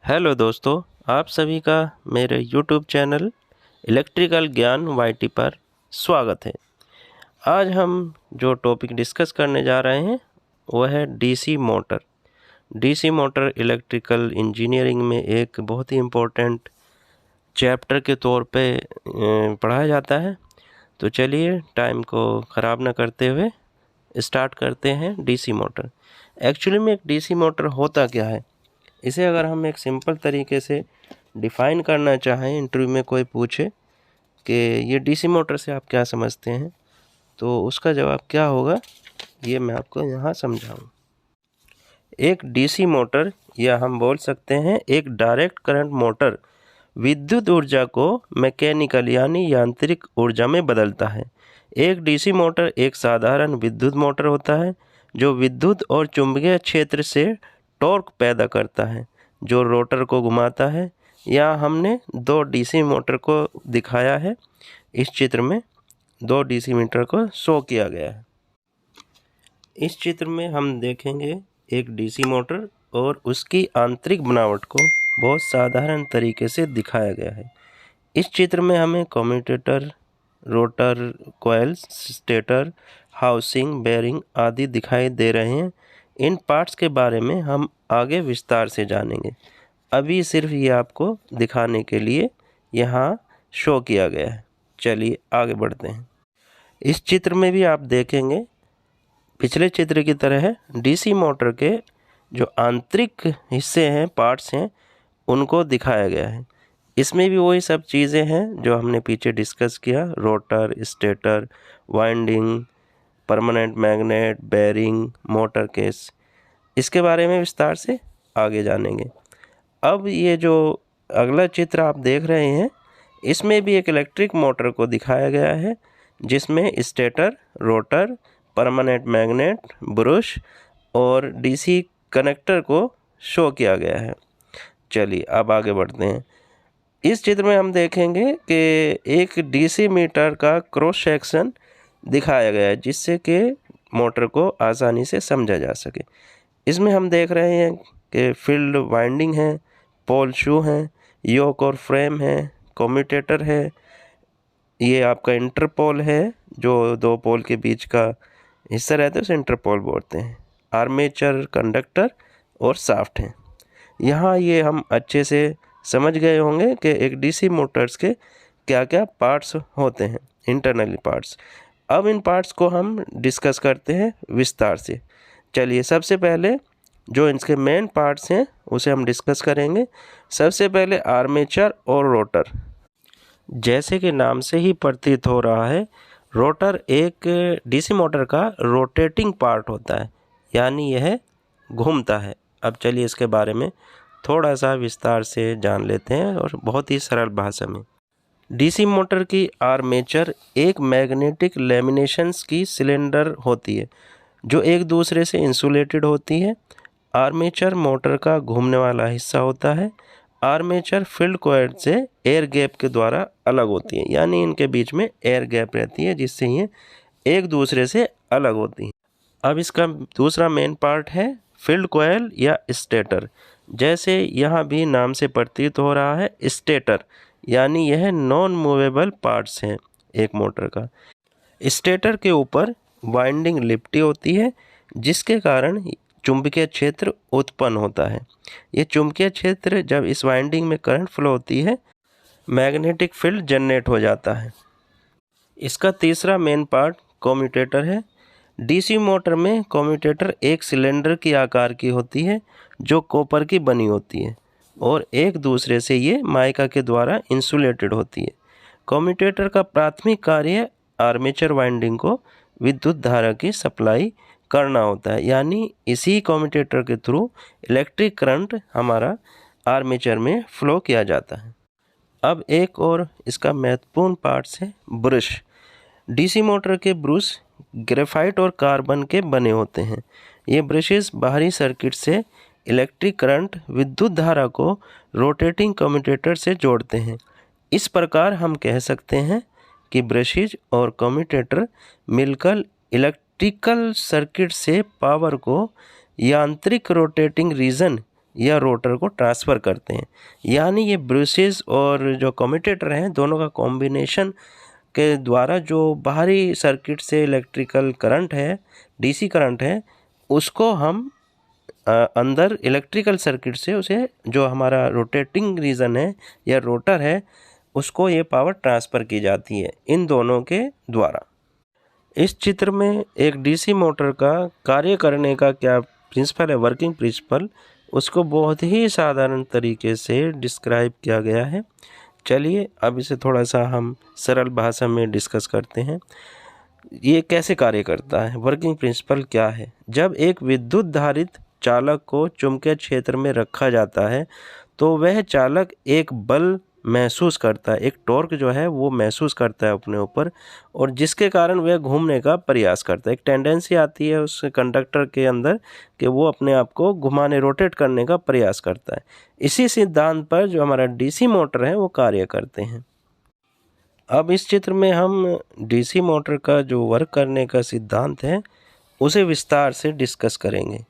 Hello दोस्तों, आप सभी का मेरे YouTube चैनल इलेक्ट्रिकल ज्ञान वाईटी पर स्वागत है। आज हम जो टॉपिक डिस्कस करने जा रहे हैं वह है DC motor. DC motor electrical engineering में एक बहुत ही इम्पोर्टेंट चैप्टर के तौर पे पढ़ाया जाता है। तो चलिए टाइम को ख़राब ना करते हुए स्टार्ट करते हैं डीसी मोटर। एक्चुअली में एक डीसी मोटर होता क्या है, इसे अगर हम एक सिंपल तरीके से डिफ़ाइन करना चाहें, इंटरव्यू में कोई पूछे कि ये डीसी मोटर से आप क्या समझते हैं, तो उसका जवाब क्या होगा ये मैं आपको यहाँ समझाऊँ। एक डीसी मोटर या हम बोल सकते हैं एक डायरेक्ट करंट मोटर विद्युत ऊर्जा को मैकेनिकल यानी यांत्रिक ऊर्जा में बदलता है। एक डीसी मोटर एक साधारण विद्युत मोटर होता है जो विद्युत और चुंबकीय क्षेत्र से टॉर्क पैदा करता है जो रोटर को घुमाता है। यहाँ हमने दो डीसी मोटर को दिखाया है, इस चित्र में दो डीसी मोटर को शो किया गया है। इस चित्र में हम देखेंगे एक डीसी मोटर और उसकी आंतरिक बनावट को बहुत साधारण तरीके से दिखाया गया है। इस चित्र में हमें commutator, rotor, coils, stator, housing, bearing आदि दिखाई दे रहे हैं। इन पार्ट्स के बारे में हम आगे विस्तार से जानेंगे। अभी सिर्फ ये आपको दिखाने के लिए यहाँ शो किया गया है। चलिए आगे बढ़ते हैं। इस चित्र में भी आप देखेंगे पिछले चित्र की तरह डीसी मोटर के जो आंतरिक हिस्से हैं, पार्ट्स हैं, उनको दिखाया गया है। इसमें भी वही सब चीज़ें हैं जो हमने पीछे डिस्कस किया, rotor, stator, winding, permanent magnet, bearing, motor case. इसके बारे में विस्तार से आगे जानेंगे। अब ये जो अगला चित्र आप देख रहे हैं, इसमें भी एक इलेक्ट्रिक मोटर को दिखाया गया है जिसमें stator, rotor, permanent magnet, brush और डीसी कनेक्टर को शो किया गया है। चलिए अब आगे बढ़ते हैं। इस चित्र में हम देखेंगे कि एक डीसी मीटर का क्रॉस सेक्शन दिखाया गया है जिससे कि मोटर को आसानी से समझा जा सके। इसमें हम देख रहे हैं कि फील्ड वाइंडिंग है, पोल शू है, योक और फ्रेम है, कम्यूटेटर है, ये आपका इंटरपोल है जो दो पोल के बीच का हिस्सा रहता है उसे इंटरपोल बोलते हैं, आर्मेचर, कंडक्टर और शाफ्ट हैं। यहाँ ये हम अच्छे से समझ गए होंगे कि एक डीसी मोटर्स के क्या क्या पार्ट्स होते हैं, इंटरनली पार्ट्स। अब इन पार्ट्स को हम डिस्कस करते हैं विस्तार से। चलिए सबसे पहले जो इनके मेन पार्ट्स हैं उसे हम डिस्कस करेंगे। सबसे पहले आर्मेचर और रोटर। जैसे कि नाम से ही प्रतीत हो रहा है, रोटर एक डीसी मोटर का रोटेटिंग पार्ट होता है, यानी यह घूमता है। अब चलिए इसके बारे में थोड़ा सा विस्तार से जान लेते हैं और बहुत ही सरल भाषा में। डीसी मोटर की आर्मेचर एक मैग्नेटिक लैमिनेशंस की सिलेंडर होती है जो एक दूसरे से इंसुलेटेड होती है। आर्मेचर मोटर का घूमने वाला हिस्सा होता है। आर्मेचर फील्ड कॉइल से एयर गैप के द्वारा अलग होती है, यानी इनके बीच में एयर गैप रहती है जिससे ये एक दूसरे से अलग होती हैं। अब इसका दूसरा मेन पार्ट है फील्ड कॉइल या स्टेटर। जैसे यहाँ भी नाम से प्रतीत हो रहा है, स्टेटर यानी यह नॉन मूवेबल पार्ट्स हैं एक मोटर का। स्टेटर के ऊपर वाइंडिंग लिपटी होती है जिसके कारण चुंबकीय क्षेत्र उत्पन्न होता है। ये चुंबकीय क्षेत्र जब इस वाइंडिंग में करंट फ्लो होती है, मैग्नेटिक फील्ड जनरेट हो जाता है। इसका तीसरा मेन पार्ट कम्यूटेटर है। डीसी मोटर में कम्यूटेटर एक सिलेंडर की आकार की होती है जो कॉपर की बनी होती है और एक दूसरे से ये माइका के द्वारा इंसुलेटेड होती है। कम्यूटेटर का प्राथमिक कार्य आर्मेचर वाइंडिंग को विद्युत धारा की सप्लाई करना होता है, यानी इसी कम्यूटेटर के थ्रू इलेक्ट्रिक करंट हमारा आर्मेचर में फ्लो किया जाता है। अब एक और इसका महत्वपूर्ण पार्ट्स है ब्रश। डीसी मोटर के ब्रश ग्रेफाइट और कार्बन के बने होते हैं। ये ब्रशेस बाहरी सर्किट से इलेक्ट्रिक करंट विद्युत धारा को रोटेटिंग कम्यूटेटर से जोड़ते हैं। इस प्रकार हम कह सकते हैं कि ब्रशेज और कम्यूटेटर मिलकर इलेक्ट्रिकल सर्किट से पावर को यांत्रिक रोटेटिंग रीजन या रोटर को ट्रांसफ़र करते हैं। यानी ये ब्रशेस और जो कम्यूटेटर हैं दोनों का कॉम्बिनेशन के द्वारा जो बाहरी सर्किट से इलेक्ट्रिकल करंट है, डीसी करंट है, उसको हम अंदर इलेक्ट्रिकल सर्किट से उसे जो हमारा रोटेटिंग रीजन है या रोटर है उसको ये पावर ट्रांसफ़र की जाती है इन दोनों के द्वारा। इस चित्र में एक डीसी मोटर का कार्य करने का क्या प्रिंसिपल है, वर्किंग प्रिंसिपल, उसको बहुत ही साधारण तरीके से डिस्क्राइब किया गया है। चलिए अब इसे थोड़ा सा हम सरल भाषा में डिस्कस करते हैं। ये कैसे कार्य करता है, वर्किंग प्रिंसिपल क्या है। जब एक विद्युत धारित चालक को चुंबकीय क्षेत्र में रखा जाता है तो वह चालक एक बल महसूस करता है, एक टॉर्क जो है वो महसूस करता है अपने ऊपर, और जिसके कारण वह घूमने का प्रयास करता है। एक टेंडेंसी आती है उस कंडक्टर के अंदर कि वो अपने आप को घुमाने, रोटेट करने का प्रयास करता है। इसी सिद्धांत पर जो हमारा डीसी मोटर है वो कार्य करते हैं। अब इस चित्र में हम डीसी मोटर का जो वर्क करने का सिद्धांत है उसे विस्तार से डिस्कस करेंगे।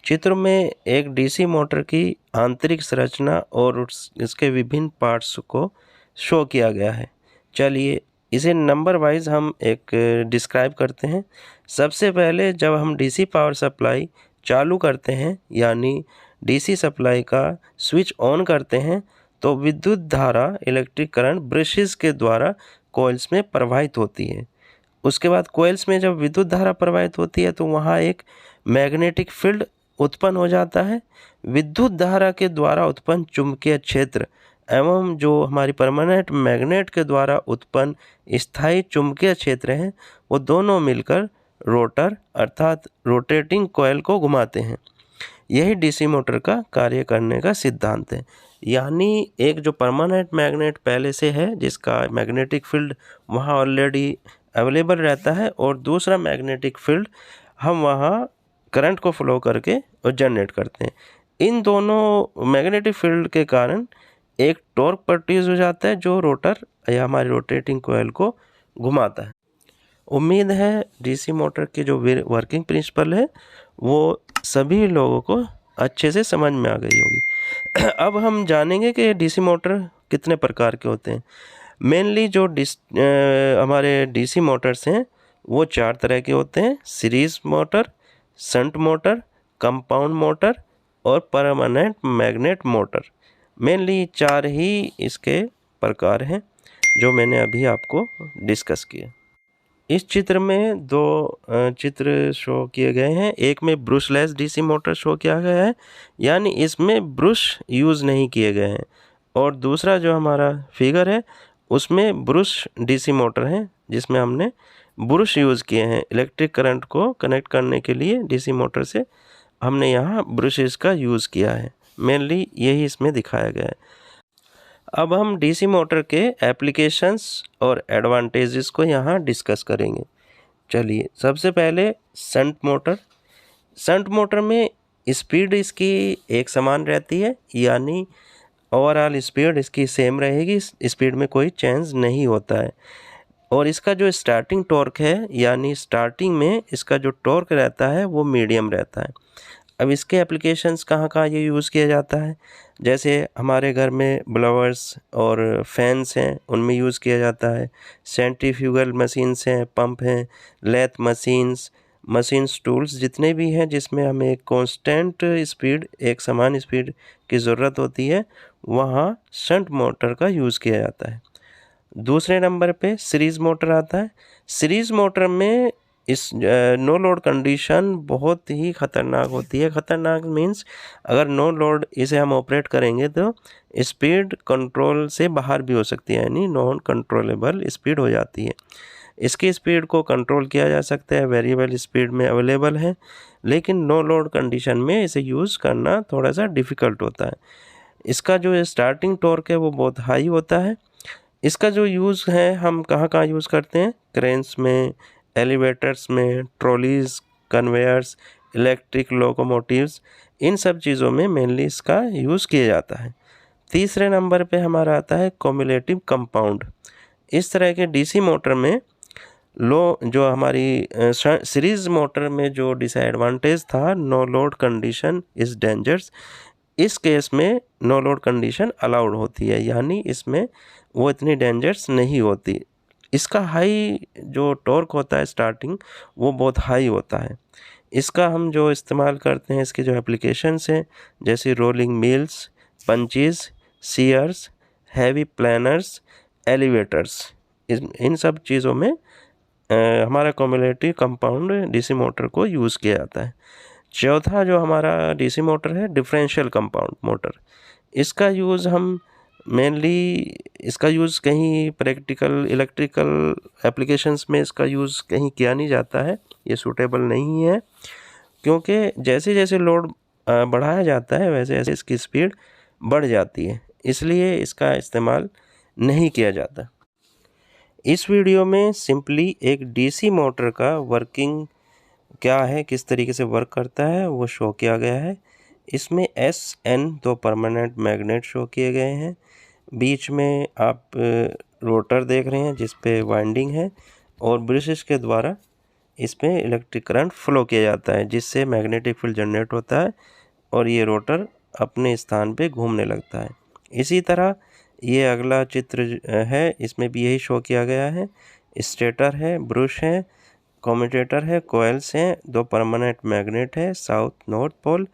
चित्र में एक डीसी मोटर की आंतरिक संरचना और इसके विभिन्न पार्ट्स को शो किया गया है। चलिए इसे नंबर वाइज हम एक डिस्क्राइब करते हैं। सबसे पहले जब हम डीसी पावर सप्लाई चालू करते हैं यानी डीसी सप्लाई का स्विच ऑन करते हैं तो विद्युत धारा, इलेक्ट्रिक करंट ब्रशेस के द्वारा कॉइल्स में प्रवाहित होती है। उसके बाद कॉइल्स में जब विद्युत धारा प्रवाहित होती है तो वहाँ एक मैग्नेटिक फील्ड उत्पन्न हो जाता है। विद्युत धारा के द्वारा उत्पन्न चुंबकीय क्षेत्र एवं जो हमारी परमानेंट मैग्नेट के द्वारा उत्पन्न स्थायी चुंबकीय क्षेत्र हैं वो दोनों मिलकर रोटर अर्थात रोटेटिंग कॉइल को घुमाते हैं। यही डीसी मोटर का कार्य करने का सिद्धांत है। यानी एक जो परमानेंट मैग्नेट पहले से है जिसका मैग्नेटिक फील्ड वहाँ ऑलरेडी अवेलेबल रहता है और दूसरा मैग्नेटिक फील्ड हम वहाँ करंट को फ्लो करके और जनरेट करते हैं। इन दोनों मैग्नेटिक फील्ड के कारण एक टॉर्क प्रोड्यूस हो जाता है जो रोटर या हमारी रोटेटिंग कॉइल को घुमाता है। उम्मीद है डीसी मोटर की जो वर्किंग प्रिंसिपल है वो सभी लोगों को अच्छे से समझ में आ गई होगी। अब हम जानेंगे कि डीसी मोटर कितने प्रकार के होते हैं। मेनली जो हमारे डीसी मोटर्स हैं वो 4 तरह के होते हैं: series motor, shunt motor, compound motor और परमानेंट मैग्नेट मोटर। मेनली 4 ही इसके प्रकार हैं जो मैंने अभी आपको डिस्कस किए। इस चित्र में 2 चित्र शो किए गए हैं। एक में ब्रशलेस डीसी मोटर शो किया गया है यानी इसमें ब्रश यूज़ नहीं किए गए हैं, और दूसरा जो हमारा फिगर है उसमें ब्रश डीसी मोटर है जिसमें हमने ब्रश यूज़ किए हैं। इलेक्ट्रिक करंट को कनेक्ट करने के लिए डीसी मोटर से हमने यहाँ ब्रशेस का यूज़ किया है। मेनली यही इसमें दिखाया गया है। अब हम डीसी मोटर के एप्लीकेशंस और एडवांटेजेस को यहाँ डिस्कस करेंगे। चलिए सबसे पहले शंट मोटर। शंट मोटर में स्पीड इसकी एक समान रहती है यानी ओवरऑल स्पीड इसकी सेम रहेगी, स्पीड में कोई चेंज नहीं होता है। और इसका जो स्टार्टिंग टॉर्क है यानी स्टार्टिंग में इसका जो टॉर्क रहता है वो मीडियम रहता है। अब इसके एप्लीकेशंस कहाँ कहाँ ये यूज़ किया जाता है, जैसे हमारे घर में ब्लोअर्स और फैंस हैं उनमें यूज़ किया जाता है। सेंट्रीफ्यूगल मशीन्स हैं, पंप हैं, लेथ मशीन्स टूल्स जितने भी हैं जिसमें हमें एक कांस्टेंट स्पीड, एक समान स्पीड की ज़रूरत होती है, वहाँ शंट मोटर का यूज़ किया जाता है। दूसरे नंबर पे सीरीज़ मोटर आता है। सीरीज़ मोटर में इस नो लोड कंडीशन बहुत ही ख़तरनाक होती है। ख़तरनाक मीन्स अगर नो लोड इसे हम ऑपरेट करेंगे तो स्पीड कंट्रोल से बाहर भी हो सकती है यानी नॉन कंट्रोलेबल स्पीड हो जाती है। इसकी स्पीड को कंट्रोल किया जा सकता है, वेरिएबल स्पीड में अवेलेबल है, लेकिन नो लोड कंडीशन में इसे यूज़ करना थोड़ा सा डिफ़िकल्ट होता है। इसका जो स्टार्टिंग टॉर्क है वो बहुत हाई होता है। इसका जो यूज़ है हम कहाँ कहाँ यूज़ करते हैं, क्रेन्स में, एलिवेटर्स में, ट्रॉलीज़, कन्वेयर्स, इलेक्ट्रिक लोकोमोटिव्स, इन सब चीज़ों में मेनली इसका यूज़ किया जाता है। तीसरे नंबर पे हमारा आता है कम्युलेटिव कंपाउंड। इस तरह के डीसी मोटर में जो हमारी सीरीज़ मोटर में जो डिसएडवांटेज था no load condition is dangerous, इस केस में नो लोड कंडीशन अलाउड होती है, यानी इसमें वो इतनी डेंजरस नहीं होती। इसका हाई जो टॉर्क होता है स्टार्टिंग, वो बहुत हाई होता है। इसका हम जो इस्तेमाल करते हैं, इसके जो एप्लीकेशंस हैं, जैसे rolling mills, punches, shears, heavy planers, elevators, इन सब चीज़ों में हमारा कम्युलेटिव कंपाउंड डीसी मोटर को यूज़ किया जाता है। चौथा जो हमारा डीसी मोटर है, डिफरेंशियल कंपाउंड मोटर। इसका यूज़ हम मेनली इसका यूज़ कहीं प्रैक्टिकल इलेक्ट्रिकल एप्लीकेशंस में इसका यूज़ कहीं किया नहीं जाता है, ये सूटेबल नहीं है, क्योंकि जैसे जैसे लोड बढ़ाया जाता है वैसे वैसे इसकी स्पीड बढ़ जाती है, इसलिए इसका इस्तेमाल नहीं किया जाता। इस वीडियो में सिंपली एक डीसी मोटर का वर्किंग क्या है, किस तरीके से वर्क करता है, वो शो किया गया है। इसमें SN 2 परमानेंट मैग्नेट शो किए गए हैं। बीच में आप रोटर देख रहे हैं जिस पे वाइंडिंग है, और ब्रशेस के द्वारा इस पे इलेक्ट्रिक करंट फ्लो किया जाता है, जिससे मैग्नेटिक फील्ड जनरेट होता है और ये रोटर अपने स्थान पे घूमने लगता है। इसी तरह ये अगला चित्र है, इसमें भी यही शो किया गया है। स्टेटर है, ब्रश है, कम्यूटेटर है, कोयल्स हैं, 2 परमानेंट मैग्नेट है, साउथ नॉर्थ पोल,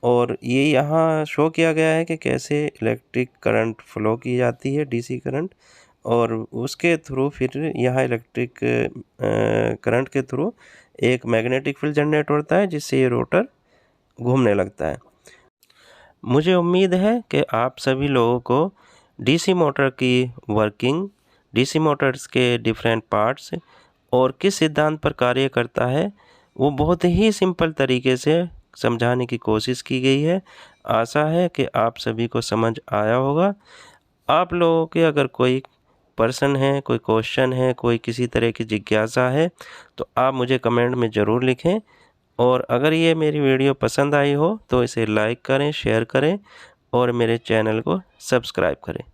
और ये यहाँ शो किया गया है कि कैसे इलेक्ट्रिक करंट फ्लो की जाती है, डीसी करंट, और उसके थ्रू फिर यहाँ इलेक्ट्रिक करंट के थ्रू एक मैग्नेटिक फील्ड जनरेट होता है, जिससे ये रोटर घूमने लगता है। मुझे उम्मीद है कि आप सभी लोगों को डीसी मोटर की वर्किंग, डीसी मोटर्स के डिफरेंट पार्ट्स और किस सिद्धांत पर कार्य करता है, वो बहुत ही सिंपल तरीके से समझाने की कोशिश की गई है। आशा है कि आप सभी को समझ आया होगा। आप लोगों के अगर कोई प्रश्न है, कोई क्वेश्चन है, कोई किसी तरह की जिज्ञासा है, तो आप मुझे कमेंट में ज़रूर लिखें। और अगर ये मेरी वीडियो पसंद आई हो तो इसे लाइक करें, शेयर करें और मेरे चैनल को सब्सक्राइब करें।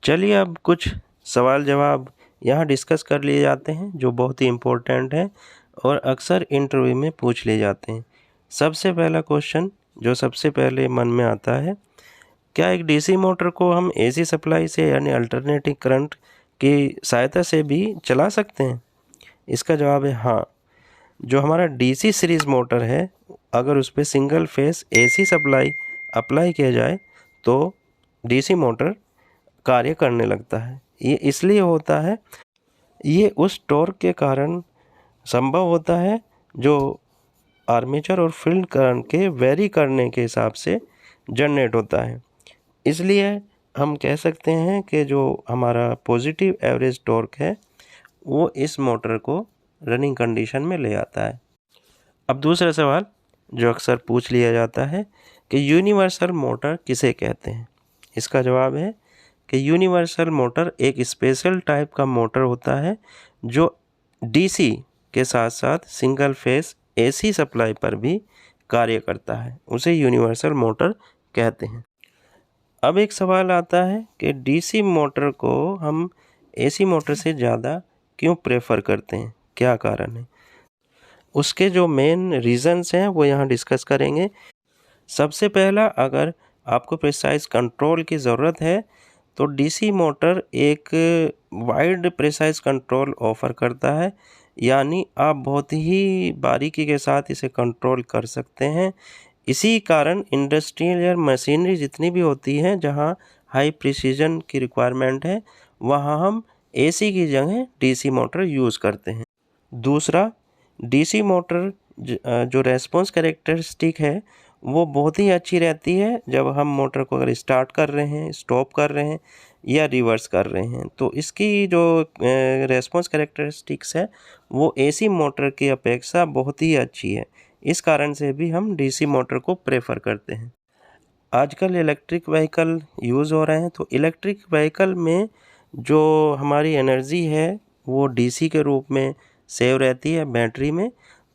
चलिए अब कुछ सवाल जवाब यहाँ डिस्कस कर लिए जाते हैं, जो बहुत ही इम्पोर्टेंट है और अक्सर इंटरव्यू में पूछ लिए जाते हैं। सबसे पहला क्वेश्चन जो सबसे पहले मन में आता है, क्या एक डीसी मोटर को हम एसी सप्लाई से यानी अल्टरनेटिंग करंट की सहायता से भी चला सकते हैं? इसका जवाब है हाँ। जो हमारा डीसी सीरीज़ मोटर है, अगर उस पर single phase AC supply apply किया जाए तो डीसी मोटर कार्य करने लगता है। ये इसलिए होता है, ये उस टॉर्क के कारण संभव होता है जो आर्मेचर और फील्ड करंट के वेरी करने के हिसाब से जनरेट होता है। इसलिए हम कह सकते हैं कि जो हमारा पॉजिटिव एवरेज टॉर्क है, वो इस मोटर को रनिंग कंडीशन में ले आता है। अब दूसरा सवाल जो अक्सर पूछ लिया जाता है कि यूनिवर्सल मोटर किसे कहते हैं? इसका जवाब है कि यूनिवर्सल मोटर एक स्पेशल टाइप का मोटर होता है जो डीसी के साथ साथ सिंगल फेस एसी सप्लाई पर भी कार्य करता है, उसे यूनिवर्सल मोटर कहते हैं। अब एक सवाल आता है कि डीसी मोटर को हम एसी मोटर से ज़्यादा क्यों प्रेफर करते हैं, क्या कारण है? उसके जो मेन रीज़न्स हैं वो यहाँ डिस्कस करेंगे। सबसे पहला, अगर आपको प्रिसाइज कंट्रोल की ज़रूरत है तो डीसी मोटर एक वाइड प्रिसाइज कंट्रोल ऑफ़र करता है, यानी आप बहुत ही बारीकी के साथ इसे कंट्रोल कर सकते हैं। इसी कारण इंडस्ट्रियल या मशीनरी जितनी भी होती हैं जहां हाई प्रिसीजन की रिक्वायरमेंट है, वहां हम एसी की जगह डीसी मोटर यूज़ करते हैं। दूसरा, डीसी मोटर जो रेस्पॉन्स कैरेक्टरिस्टिक है वो बहुत ही अच्छी रहती है जब हम मोटर को अगर स्टार्ट कर रहे हैं, स्टॉप कर रहे हैं या रिवर्स कर रहे हैं, तो इसकी जो रेस्पॉन्स कैरेक्टरिस्टिक्स है वो एसी मोटर की अपेक्षा बहुत ही अच्छी है। इस कारण से भी हम डीसी मोटर को प्रेफर करते हैं। आजकल इलेक्ट्रिक व्हीकल यूज़ हो रहे हैं, तो इलेक्ट्रिक व्हीकल में जो हमारी एनर्जी है वो डीसी के रूप में सेव रहती है बैटरी में,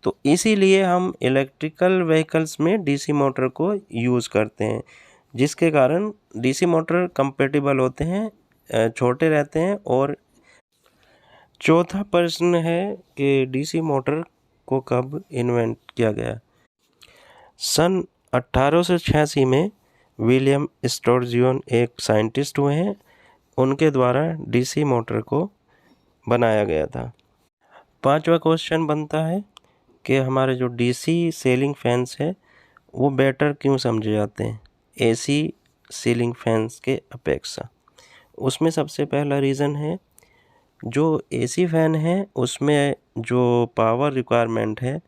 तो इसीलिए हम इलेक्ट्रिकल व्हीकल्स में डीसी मोटर को यूज़ करते हैं, जिसके कारण डीसी मोटर कंपेटेबल होते हैं, छोटे रहते हैं। और चौथा प्रश्न है कि डीसी मोटर को कब इन्वेंट किया गया? सन 1886 में विलियम स्टर्जियन एक साइंटिस्ट हुए हैं, उनके द्वारा डीसी मोटर को बनाया गया था। 5वां क्वेश्चन बनता है कि हमारे जो डीसी सीलिंग फैंस है वो बेटर क्यों समझे जाते हैं एसी सीलिंग फैंस के अपेक्षा। उसमें सबसे पहला रीज़न है, जो एसी फैन है उसमें जो पावर रिक्वायरमेंट है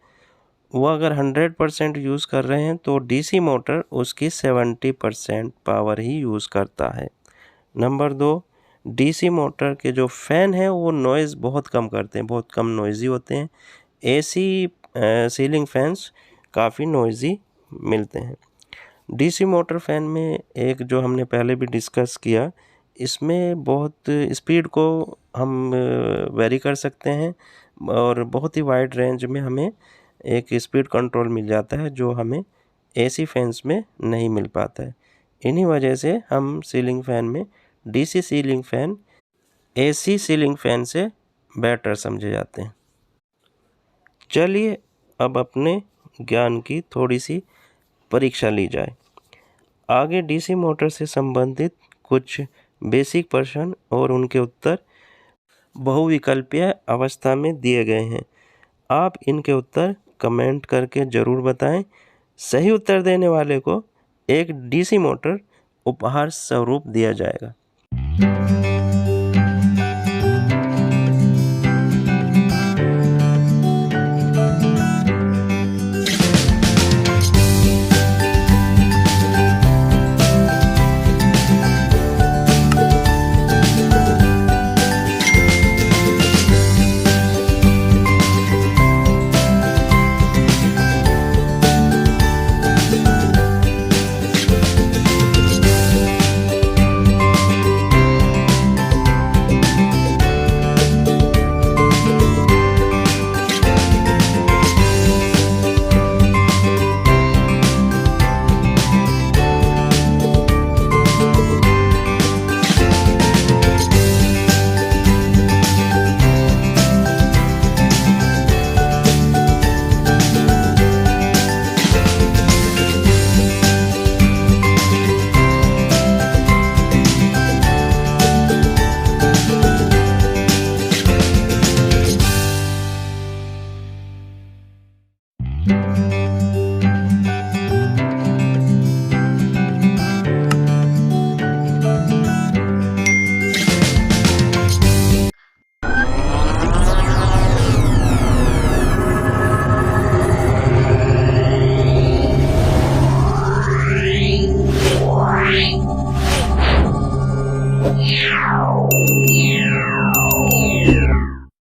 वो अगर 100% यूज़ कर रहे हैं तो डीसी मोटर उसकी 70% पावर ही यूज़ करता है। नंबर 2, डीसी मोटर के जो फ़ैन हैं वो नॉइज़ बहुत कम करते हैं, बहुत कम नॉइज़ी होते हैं। एसी सीलिंग फैंस काफ़ी नॉइज़ी मिलते हैं। डीसी मोटर फ़ैन में एक जो हमने पहले भी डिस्कस किया, इसमें बहुत स्पीड को हम वेरी कर सकते हैं और बहुत ही वाइड रेंज में हमें एक स्पीड कंट्रोल मिल जाता है जो हमें एसी फैंस में नहीं मिल पाता है। इन्हीं वजह से हम सीलिंग फ़ैन में DC ceiling fan AC ceiling fan से बेटर समझे जाते हैं। चलिए अब अपने ज्ञान की थोड़ी सी परीक्षा ली जाए। आगे डीसी मोटर से संबंधित कुछ बेसिक प्रश्न और उनके उत्तर बहुविकल्पीय अवस्था में दिए गए हैं। आप इनके उत्तर कमेंट करके ज़रूर बताएं। सही उत्तर देने वाले को एक डीसी मोटर उपहार स्वरूप दिया जाएगा। Wow.